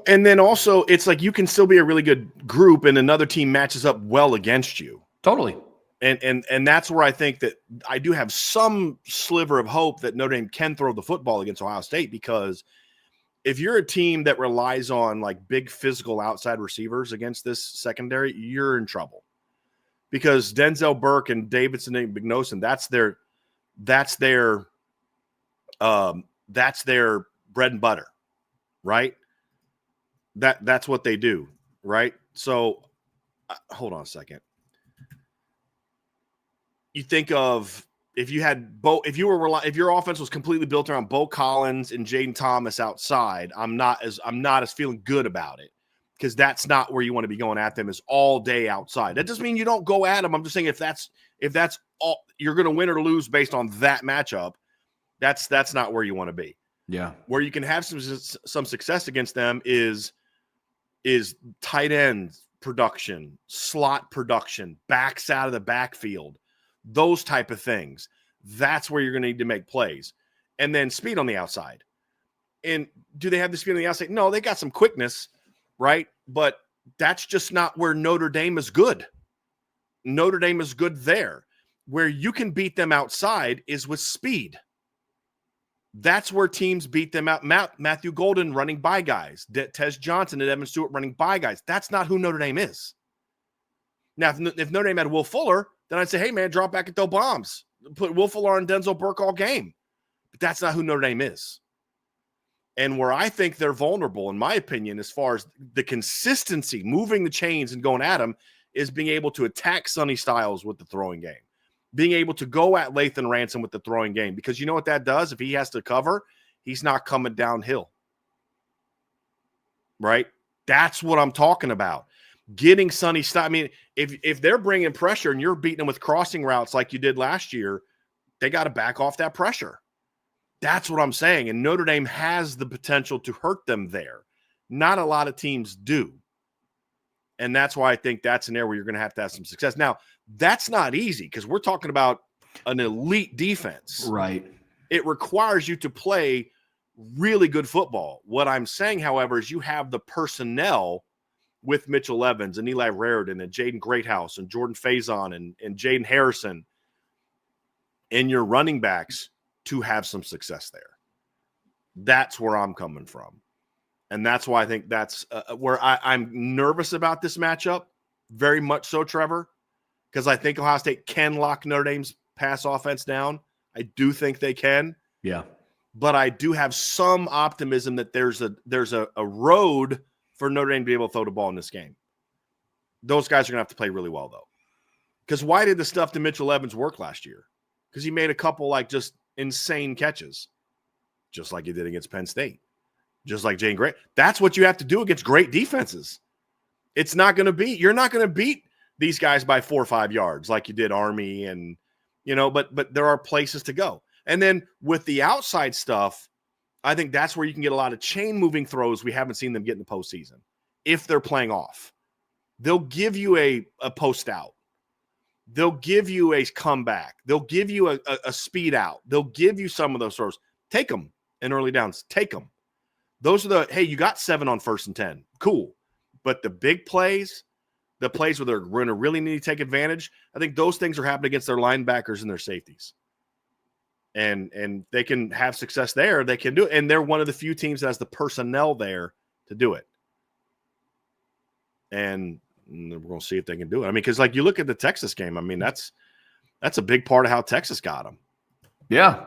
And then also, it's like you can still be a really good group and another team matches up well against you. Totally. And that's where I think that I do have some sliver of hope that Notre Dame can throw the football against Ohio State, because if you're a team that relies on like big physical outside receivers against this secondary, you're in trouble, because Denzel Burke and Davidson and McNosen, that's their bread and butter, right? That's what they do, right? So hold on a second. You think of if you had if your offense was completely built around Bo Collins and Jaden Thomas outside, I'm not as feeling good about it, because that's not where you want to be going at them, is all day outside. That doesn't mean you don't go at them. I'm just saying if that's all you're going to win or lose based on that matchup, that's not where you want to be. Yeah. Where you can have some success against them is tight end production, slot production, backs out of the backfield, those type of things. That's where you're going to need to make plays. And then speed on the outside. And do they have the speed on the outside? No, they got some quickness, right? But that's just not where Notre Dame is good. Notre Dame is good there. Where you can beat them outside is with speed. That's where teams beat them out. Matthew Golden running by guys. Tez Johnson and Evan Stewart running by guys. That's not who Notre Dame is. Now, if Notre Dame had Will Fuller, then I'd say, hey, man, drop back and throw bombs. Put Will Fuller on Denzel Burke all game. But that's not who Notre Dame is. And where I think they're vulnerable, in my opinion, as far as the consistency, moving the chains and going at them, is being able to attack Sonny Styles with the throwing game. Being able to go at Lathan Ransom with the throwing game. Because you know what that does? If he has to cover, he's not coming downhill. Right? That's what I'm talking about. Getting Sonny Styles. I mean, if they're bringing pressure and you're beating them with crossing routes like you did last year, they got to back off that pressure. That's what I'm saying. And Notre Dame has the potential to hurt them there. Not a lot of teams do. And that's why I think that's an area where you're going to have some success. Now, that's not easy, because we're talking about an elite defense. Right. It requires you to play really good football. What I'm saying, however, is you have the personnel with Mitchell Evans and Eli Raridan and Jaden Greathouse and Jordan Faison and Jaden Harrison and your running backs to have some success there. That's where I'm coming from. And that's why I think that's where I'm nervous about this matchup. Very much so, Trevor, because I think Ohio State can lock Notre Dame's pass offense down. I do think they can. Yeah. But I do have some optimism that there's a road for Notre Dame to be able to throw the ball in this game. Those guys are going to have to play really well, though. Because why did the stuff to Mitchell Evans work last year? Because he made a couple like just insane catches, just like he did against Penn State, just like Jane Gray. That's what you have to do against great defenses. It's not going to be, you're not going to beat these guys by 4 or 5 yards like you did Army and, but there are places to go. And then with the outside stuff, I think that's where you can get a lot of chain moving throws we haven't seen them get in the postseason. If they're playing off, they'll give you a post out. They'll give you a comeback. They'll give you a speed out. They'll give you some of those throws. Take them in early downs. Take them. Those are hey, you got 7 on 1st and 10. Cool. But the big plays, the plays where they're going to really need to take advantage, I think those things are happening against their linebackers and their safeties. And they can have success there. They can do it. And they're one of the few teams that has the personnel there to do it. And we're going to see if they can do it. I mean, because like you look at the Texas game, I mean, that's a big part of how Texas got them. Yeah.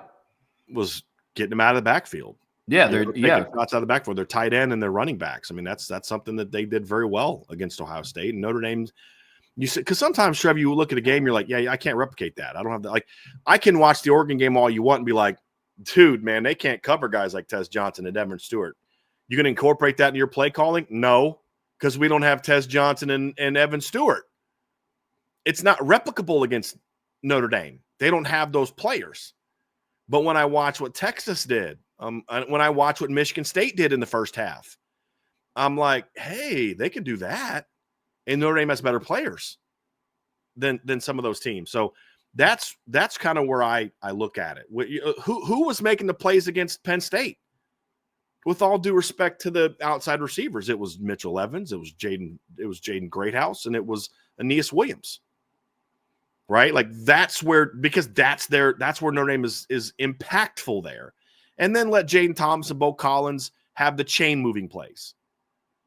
Was getting them out of the backfield. Yeah. They're shots out of the backfield. They're tight end and they're running backs. I mean, that's something that they did very well against Ohio State and Notre Dame. You see, because sometimes, Trevor, you look at a game, you're like, yeah, I can't replicate that. I don't have that. Like, I can watch the Oregon game all you want and be like, dude, man, they can't cover guys like Tez Johnson and Evan Stewart. You going to incorporate that in your play calling? No, because we don't have Tez Johnson and Evan Stewart. It's not replicable against Notre Dame. They don't have those players. But when I watch what Texas did, when I watch what Michigan State did in the first half, I'm like, hey, they can do that. And Notre Dame has better players than some of those teams. So that's kind of where I look at it. Who was making the plays against Penn State? With all due respect to the outside receivers, it was Mitchell Evans, it was Jaden Greathouse, and it was Aeneas Williams. right? Like that's where Notre Dame is impactful there. And then let Jaden Thomas and Bo Collins have the chain moving plays.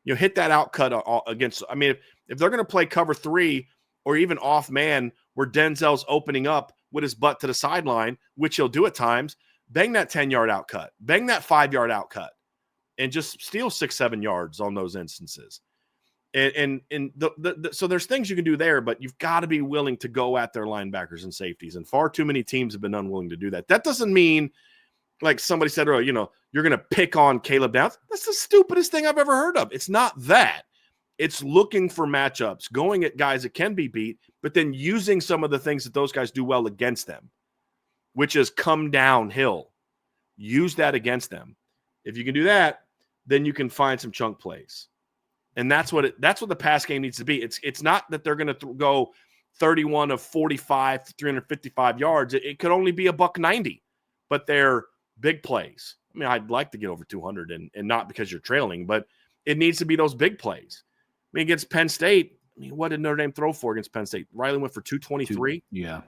Hit that out cut against. I mean, if they're going to play cover 3 or even off man where Denzel's opening up with his butt to the sideline, which he'll do at times, bang that 10-yard out cut, bang that 5-yard out cut, and just steal 6-7 yards on those instances. And so there's things you can do there, but you've got to be willing to go at their linebackers and safeties. And far too many teams have been unwilling to do that. That doesn't mean, like somebody said earlier, you're going to pick on Caleb Downs. That's the stupidest thing I've ever heard of. It's not that. It's looking for matchups, going at guys that can be beat, but then using some of the things that those guys do well against them, which is come downhill. Use that against them. If you can do that, then you can find some chunk plays. And that's what the pass game needs to be. It's not that they're going to go 31 of 45, 355 yards. It could only be $190, but they're big plays. I mean, I'd like to get over 200 and not because you're trailing, but it needs to be those big plays. I mean, against Penn State, what did Notre Dame throw for against Penn State? Riley went for 223. Yeah.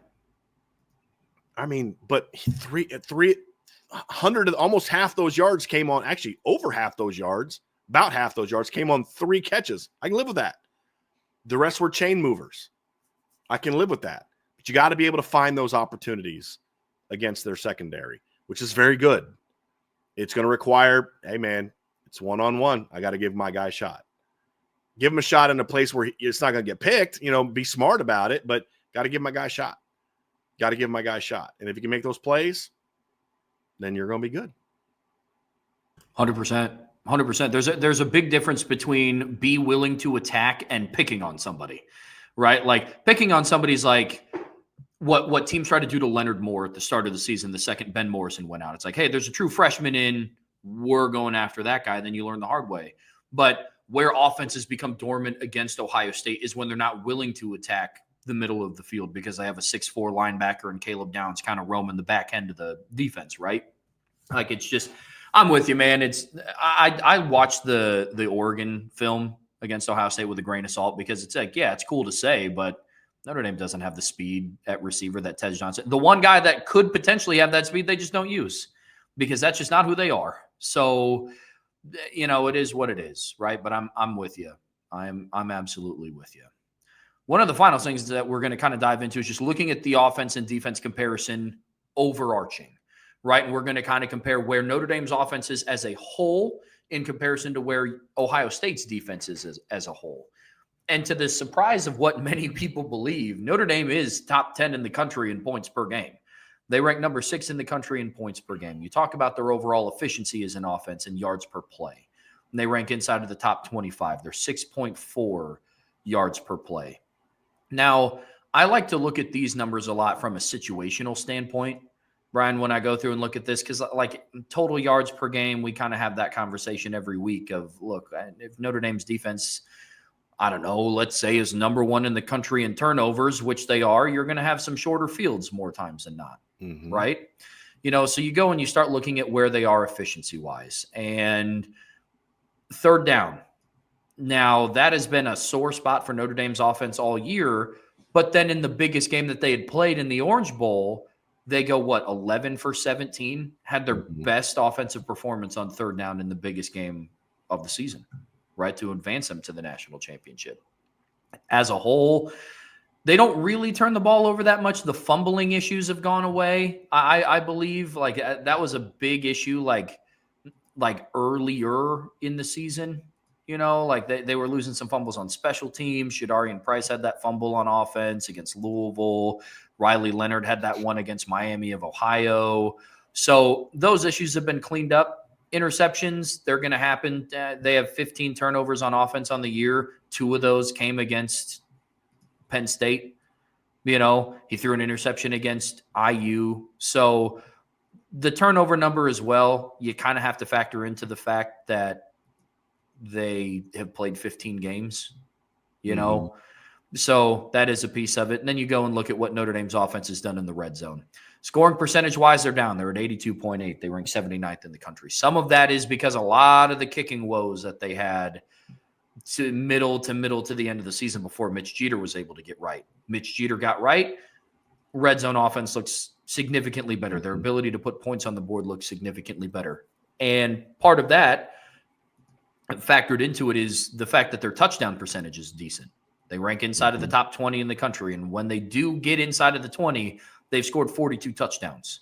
I mean, but 300, almost half those yards came on, actually over half those yards, about half those yards came on 3 catches. I can live with that. The rest were chain movers. I can live with that. But you got to be able to find those opportunities against their secondary, which is very good. It's going to require, hey, man, it's one-on-one. I got to give my guy a shot. Give him a shot in a place where it's not going to get picked. Be smart about it, but got to give my guy a shot. Got to give my guy a shot. And if you can make those plays, then you're going to be good. 100%. 100%. There's a big difference between be willing to attack and picking on somebody, right? Like picking on somebody's like what teams try to do to Leonard Moore at the start of the season, the second Ben Morrison went out. It's like, hey, there's a true freshman in. We're going after that guy. Then you learn the hard way. But where offenses become dormant against Ohio State is when they're not willing to attack the middle of the field because they have a 6'4" linebacker and Caleb Downs kind of roaming the back end of the defense, right? Like it's just – I'm with you, man. I watched the Oregon film against Ohio State with a grain of salt because it's like, yeah, it's cool to say, but Notre Dame doesn't have the speed at receiver that Tej Johnson. The one guy that could potentially have that speed, they just don't use because that's just not who they are. So, it is what it is, right? But I'm with you. I'm absolutely with you. One of the final things that we're going to kind of dive into is just looking at the offense and defense comparison overarching. Right. And we're going to kind of compare where Notre Dame's offense is as a whole in comparison to where Ohio State's defense is as a whole. And to the surprise of what many people believe, Notre Dame is top 10 in the country in points per game. They rank number 6 in the country in points per game. You talk about their overall efficiency as an offense and yards per play. And they rank inside of the top 25. They're 6.4 yards per play. Now, I like to look at these numbers a lot from a situational standpoint. Bryan, when I go through and look at this, because like total yards per game, we kind of have that conversation every week of, look, if Notre Dame's defense, I don't know, let's say is number 1 in the country in turnovers, which they are, you're going to have some shorter fields more times than not, right? So you go and you start looking at where they are efficiency-wise. And third down. Now, that has been a sore spot for Notre Dame's offense all year, but then in the biggest game that they had played in the Orange Bowl, they go, 11 for 17? Had their best offensive performance on third down in the biggest game of the season, right, to advance them to the national championship. As a whole, they don't really turn the ball over that much. The fumbling issues have gone away. I believe like that was a big issue like earlier in the season. Like they were losing some fumbles on special teams. Shadarian Price had that fumble on offense against Louisville. Riley Leonard had that one against Miami of Ohio. So those issues have been cleaned up. Interceptions, they're going to happen. They have 15 turnovers on offense on the year. 2 of those came against Penn State. He threw an interception against IU. So the turnover number as well, you kind of have to factor into the fact that they have played 15 games, So that is a piece of it. And then you go and look at what Notre Dame's offense has done in the red zone. Scoring percentage-wise, they're down. They're at 82.8. They rank 79th in the country. Some of that is because a lot of the kicking woes that they had to middle to the end of the season before Mitch Jeter was able to get right. Mitch Jeter got right. red zone offense looks significantly better. Their ability to put points on the board looks significantly better. And part of that factored into it is the fact that their touchdown percentage is decent. They rank inside of the top 20 in the country. And when they do get inside of the 20, they've scored 42 touchdowns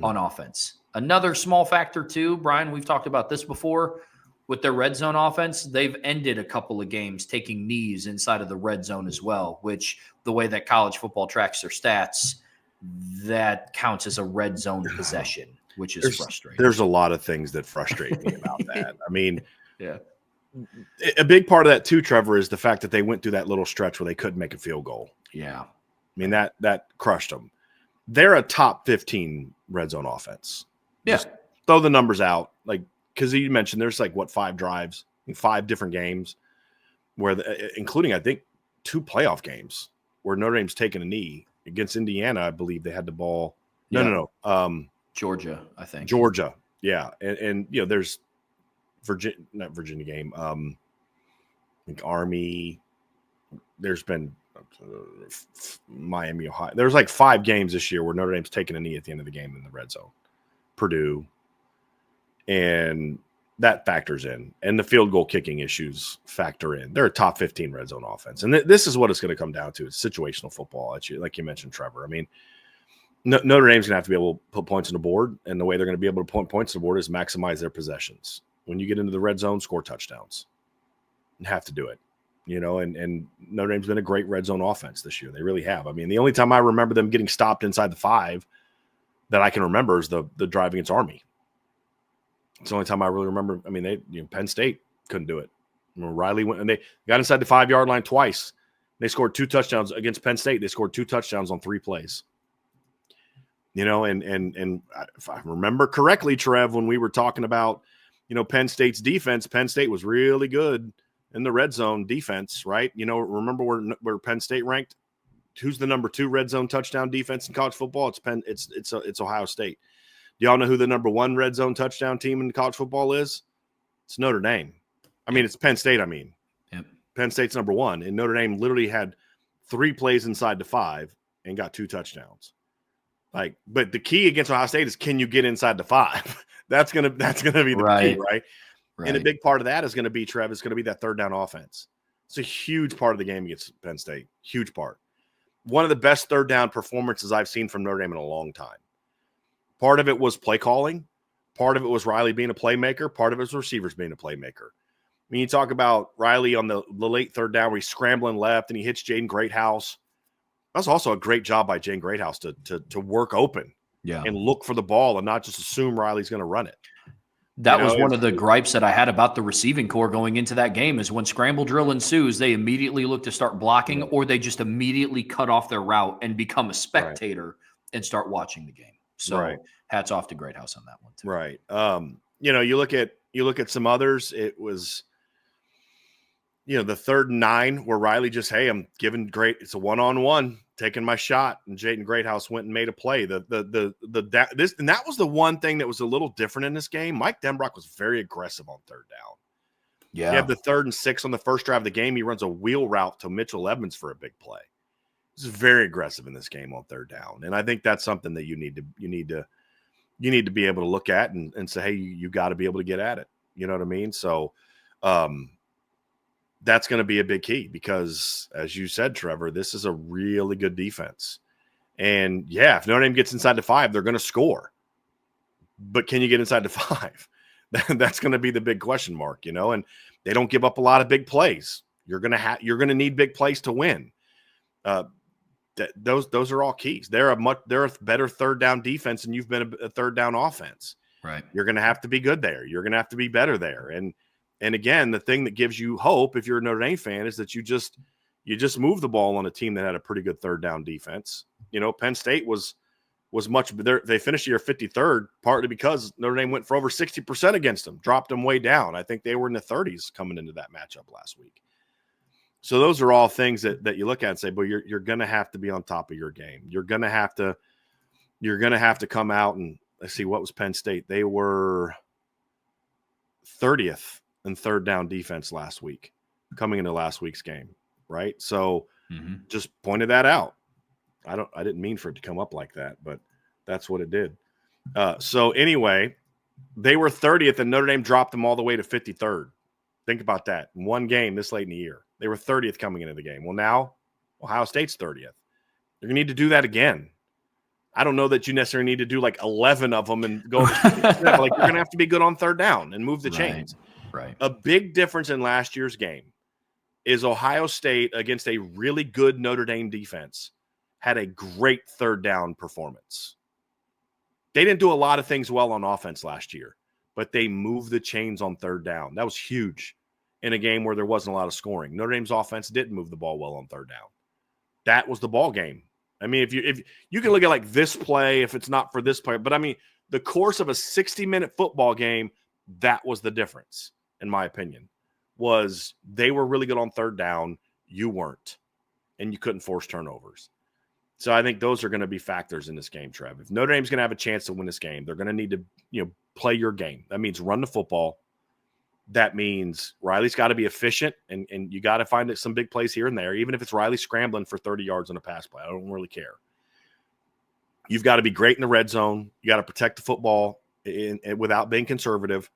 on offense. Another small factor too, Brian, we've talked about this before, with their red zone offense, they've ended a couple of games taking knees inside of the red zone as well, which the way that college football tracks their stats, that counts as a red zone possession, which is frustrating. There's a lot of things that frustrate me about that. I mean, yeah, a big part of that too, Trevor, is the fact that they went through that little stretch where they couldn't make a field goal. Yeah. I mean, that crushed them. They're a top 15 red zone offense. Yeah. Just throw the numbers out. Like, because you mentioned there's like, 5 drives in 5 different games where, including, I think, 2 playoff games where Notre Dame's taken a knee. Against Indiana, I believe they had the ball. No. Georgia, I think. Georgia. Yeah. And there's not Virginia game. Like Army. There's been Miami, Ohio. There's like 5 games this year where Notre Dame's taken a knee at the end of the game in the red zone. Purdue. And that factors in. And the field goal kicking issues factor in. They're a top 15 red zone offense. And this is what it's going to come down to. It's situational football, like you mentioned, Trevor. I mean, Notre Dame's going to have to be able to put points on the board. And the way they're going to be able to put points on the board is maximize their possessions. When you get into the red zone, score touchdowns. You have to do it. And Notre Dame's been a great red zone offense this year. They really have. I mean, the only time I remember them getting stopped inside the 5 that I can remember is the drive against Army. It's the only time I really remember. I mean, Penn State couldn't do it. Riley went and they got inside the 5-yard line twice. They scored 2 touchdowns against Penn State. They scored 2 touchdowns on 3 plays. And if I remember correctly, Trev, when we were talking about, Penn State's defense, Penn State was really good in the red zone defense, right? Remember where Penn State ranked? Who's the number 2 red zone touchdown defense in college football? It's Ohio State. Do y'all know who the number 1 red zone touchdown team in college football is? It's Notre Dame. I mean, it's Penn State. Yep. Penn State's number 1, and Notre Dame literally had 3 plays inside the 5 and got 2 touchdowns. But the key against Ohio State is, can you get inside the 5? That's gonna be the key, right? And a big part of that is going to be, Trev, is going to be that third down offense. It's a huge part of the game against Penn State. Huge part. One of the best third down performances I've seen from Notre Dame in a long time. Part of it was play calling. Part of it was Riley being a playmaker. Part of it was receivers being a playmaker. I mean, you talk about Riley on the late third down where he's scrambling left and he hits Jaden Greathouse. That's also a great job by Jaden Greathouse to work open and look for the ball and not just assume Riley's going to run it. That was one of the gripes that I had about the receiving corps going into that game, is when scramble drill ensues, they immediately look to start blocking, or they just immediately cut off their route and become a spectator and start watching the game. So hats off to Greathouse on that one too. Right. You look at some others. It was, the 3rd and 9 where Riley just, hey, I'm giving it's a 1-on-1, taking my shot, and Jaden Greathouse went and made a play. And that was the one thing that was a little different in this game. Mike Denbrock was very aggressive on 3rd down. Yeah. He had the 3rd and 6 on the first drive of the game. He runs a wheel route to Mitchell Evans for a big play. He's very aggressive in this game on 3rd down. And I think that's something that you need to be able to look at and say, hey, you got to be able to get at it. You know what I mean? So that's going to be a big key because, as you said, Trevor, this is a really good defense. And, if Notre Dame gets inside the 5, they're going to score. But can you get inside the 5? That's going to be the big question mark, and they don't give up a lot of big plays. You're going to need big plays to win. Those are all keys. They're a better third down defense, and you've been a third down offense. Right. You're going to have to be good there. You're going to have to be better there. And again, the thing that gives you hope if you're a Notre Dame fan is that you just move the ball on a team that had a pretty good third down defense. Penn State was much better. They finished the year 53rd, partly because Notre Dame went for over 60% against them, dropped them way down. I think they were in the 30s coming into that matchup last week. So those are all things that you look at and say, but you're going to have to be on top of your game. You're going to have to come out and let's see, what was Penn State? They were 30th in third down defense last week, coming into last week's game, right? So just pointed that out. I didn't mean for it to come up like that, but that's what it did. So anyway, they were 30th and Notre Dame dropped them all the way to 53rd. Think about that. In one game this late in the year. They were 30th coming into the game. Well, now Ohio State's 30th. You're going to need to do that again. I don't know that you necessarily need to do like 11 of them and go. Like you're going to have to be good on third down and move the chains. Right. A big difference in last year's game is Ohio State against a really good Notre Dame defense had a great third down performance. They didn't do a lot of things well on offense last year, but they moved the chains on third down. That was huge in a game where there wasn't a lot of scoring. Notre Dame's offense didn't move the ball well on third down. That was the ball game. I mean, if you can look at like this play, if it's not for this player, but I mean, the course of a 60-minute football game, that was the difference, in my opinion, was they were really good on third down. You weren't, and you couldn't force turnovers. So I think those are going to be factors in this game, Trev. If Notre Dame's going to have a chance to win this game, they're going to need to, play your game. That means run the football. That means Riley's got to be efficient, and you got to find some big plays here and there, even if it's Riley scrambling for 30 yards on a pass play. I don't really care. You've got to be great in the red zone. You got to protect the football without being conservative.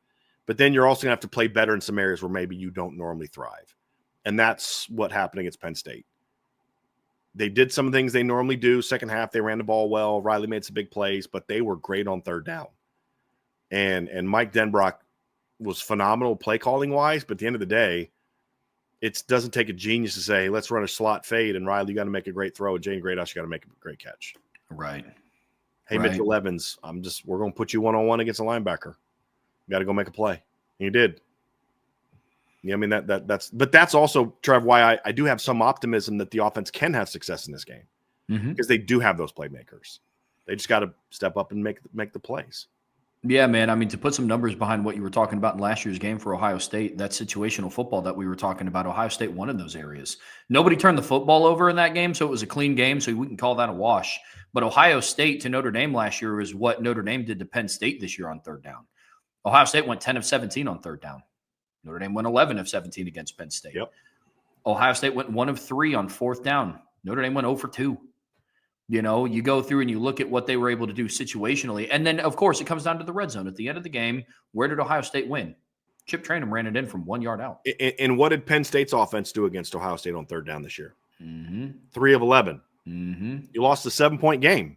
But then you're also going to have to play better in some areas where maybe you don't normally thrive. And that's what happened against Penn State. They did some things they normally do. Second half, they ran the ball well. Riley made some big plays, but they were great on third down. And Mike Denbrock was phenomenal play calling wise, but at the end of the day, it doesn't take a genius to say, let's run a slot fade, and Riley, you got to make a great throw, and Jane Greathouse, you got to make a great catch. Right. Hey, right. Mitchell Evans, we're going to put you one-on-one against a linebacker. You got to go make a play. And you did. Yeah, I mean, that's also, Trev, why I do have some optimism that the offense can have success in this game, because they do have those playmakers. They just got to step up and make the plays. Yeah, man. I mean, to put some numbers behind what you were talking about in last year's game for Ohio State, that situational football that we were talking about, Ohio State won in those areas. Nobody turned the football over in that game, so it was a clean game, so we can call that a wash. But Ohio State to Notre Dame last year is what Notre Dame did to Penn State this year on third down. Ohio State went 10 of 17 on third down. Notre Dame went 11 of 17 against Penn State. Yep. Ohio State went 1 of 3 on fourth down. Notre Dame went 0 for 2. You go through and you look at what they were able to do situationally. And then, of course, it comes down to the red zone. At the end of the game, where did Ohio State win? Chip Trayanum ran it in from 1 yard out. And what did Penn State's offense do against Ohio State on third down this year? 3 of 11. You lost a 7-point game.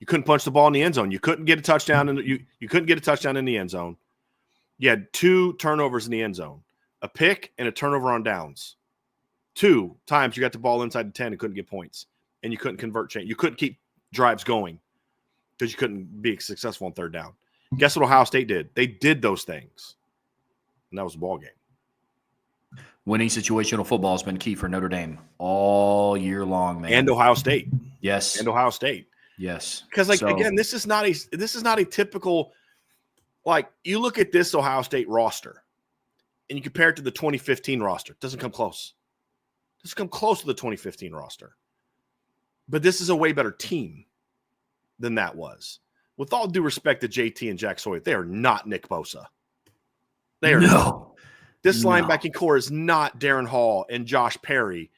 You couldn't punch the ball in the end zone. You couldn't get a touchdown, and you couldn't get a touchdown in the end zone. You had 2 turnovers in the end zone, a pick and a turnover on downs. 2 times you got the ball inside the 10 and couldn't get points, and you couldn't convert change. You couldn't keep drives going because you couldn't be successful on third down. Guess what Ohio State did? They did those things, and that was the ball game. Winning situational football has been key for Notre Dame all year long, man. And Ohio State. Yes. And Ohio State. Yes. Because again, this is not a typical, like, you look at this Ohio State roster and you compare it to the 2015 roster. It doesn't come close. It doesn't come close to the 2015 roster. But this is a way better team than that was. With all due respect to JT and Jack Sawyer, they are not Nick Bosa. They are not. This linebacking core is not Darren Hall and Josh Perry.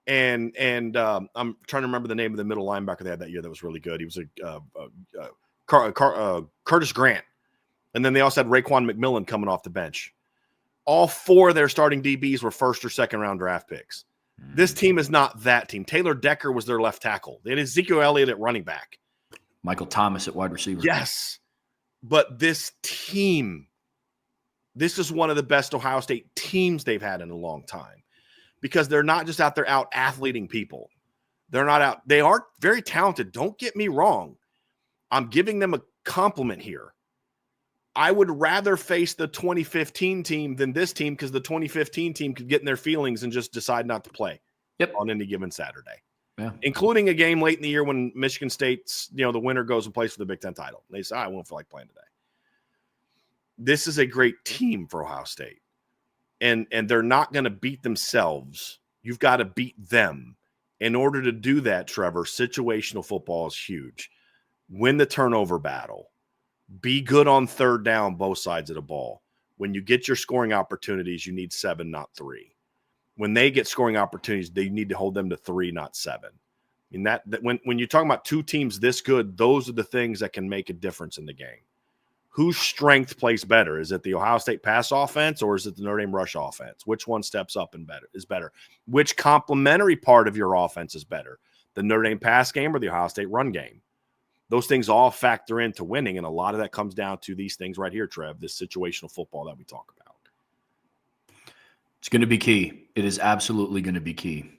And I'm trying to remember the name of the middle linebacker they had that year that was really good. He was Curtis Grant. And then they also had Raekwon McMillan coming off the bench. All 4 of their starting DBs were first or second round draft picks. This team is not that team. Taylor Decker was their left tackle. They had Ezekiel Elliott at running back. Michael Thomas at wide receiver. Yes. But this team, this is one of the best Ohio State teams they've had in a long time, because they're not just out there out athleting people. They're not out. They are very talented. Don't get me wrong. I'm giving them a compliment here. I would rather face the 2015 team than this team, because the 2015 team could get in their feelings and just decide not to play on any given Saturday, including a game late in the year when Michigan State's, the winner goes and plays for the Big Ten title. They say, I won't feel like playing today. This is a great team for Ohio State, and they're not going to beat themselves. You've got to beat them. In order to do that, Trevor, situational football is huge. Win the turnover battle. Be good on third down, both sides of the ball. When you get your scoring opportunities, you need 7, not 3. When they get scoring opportunities, they need to hold them to 3, not 7. mean, that when you're talking about two teams this good, those are the things that can make a difference in the game. Whose strength plays better? Is it the Ohio State pass offense or is it the Notre Dame rush offense? Which one steps up and is better? Which complementary part of your offense is better? The Notre Dame pass game or the Ohio State run game? Those things all factor into winning, and a lot of that comes down to these things right here, Trev, this situational football that we talk about. It's going to be key. It is absolutely going to be key.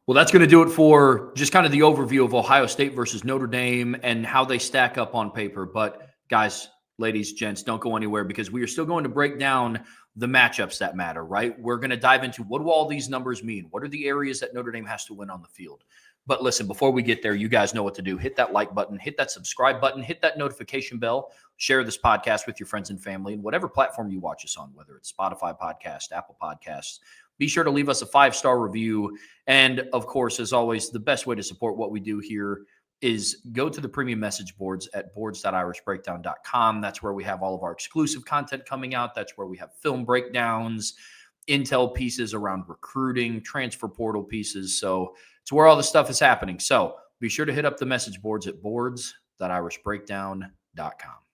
Well, that's going to do it for just kind of the overview of Ohio State versus Notre Dame and how they stack up on paper. But guys, ladies, gents, don't go anywhere because we are still going to break down the matchups that matter, right? We're going to dive into what do all these numbers mean? What are the areas that Notre Dame has to win on the field? But listen, before we get there, you guys know what to do. Hit that like button, hit that subscribe button, hit that notification bell, share this podcast with your friends and family, and whatever platform you watch us on, whether it's Spotify podcast, Apple Podcasts. Be sure to leave us a 5-star review. And of course, as always, the best way to support what we do here is go to the premium message boards at boards.irishbreakdown.com. That's where we have all of our exclusive content coming out. That's where we have film breakdowns, intel pieces around recruiting, transfer portal pieces. So it's where all the stuff is happening. So be sure to hit up the message boards at boards.irishbreakdown.com.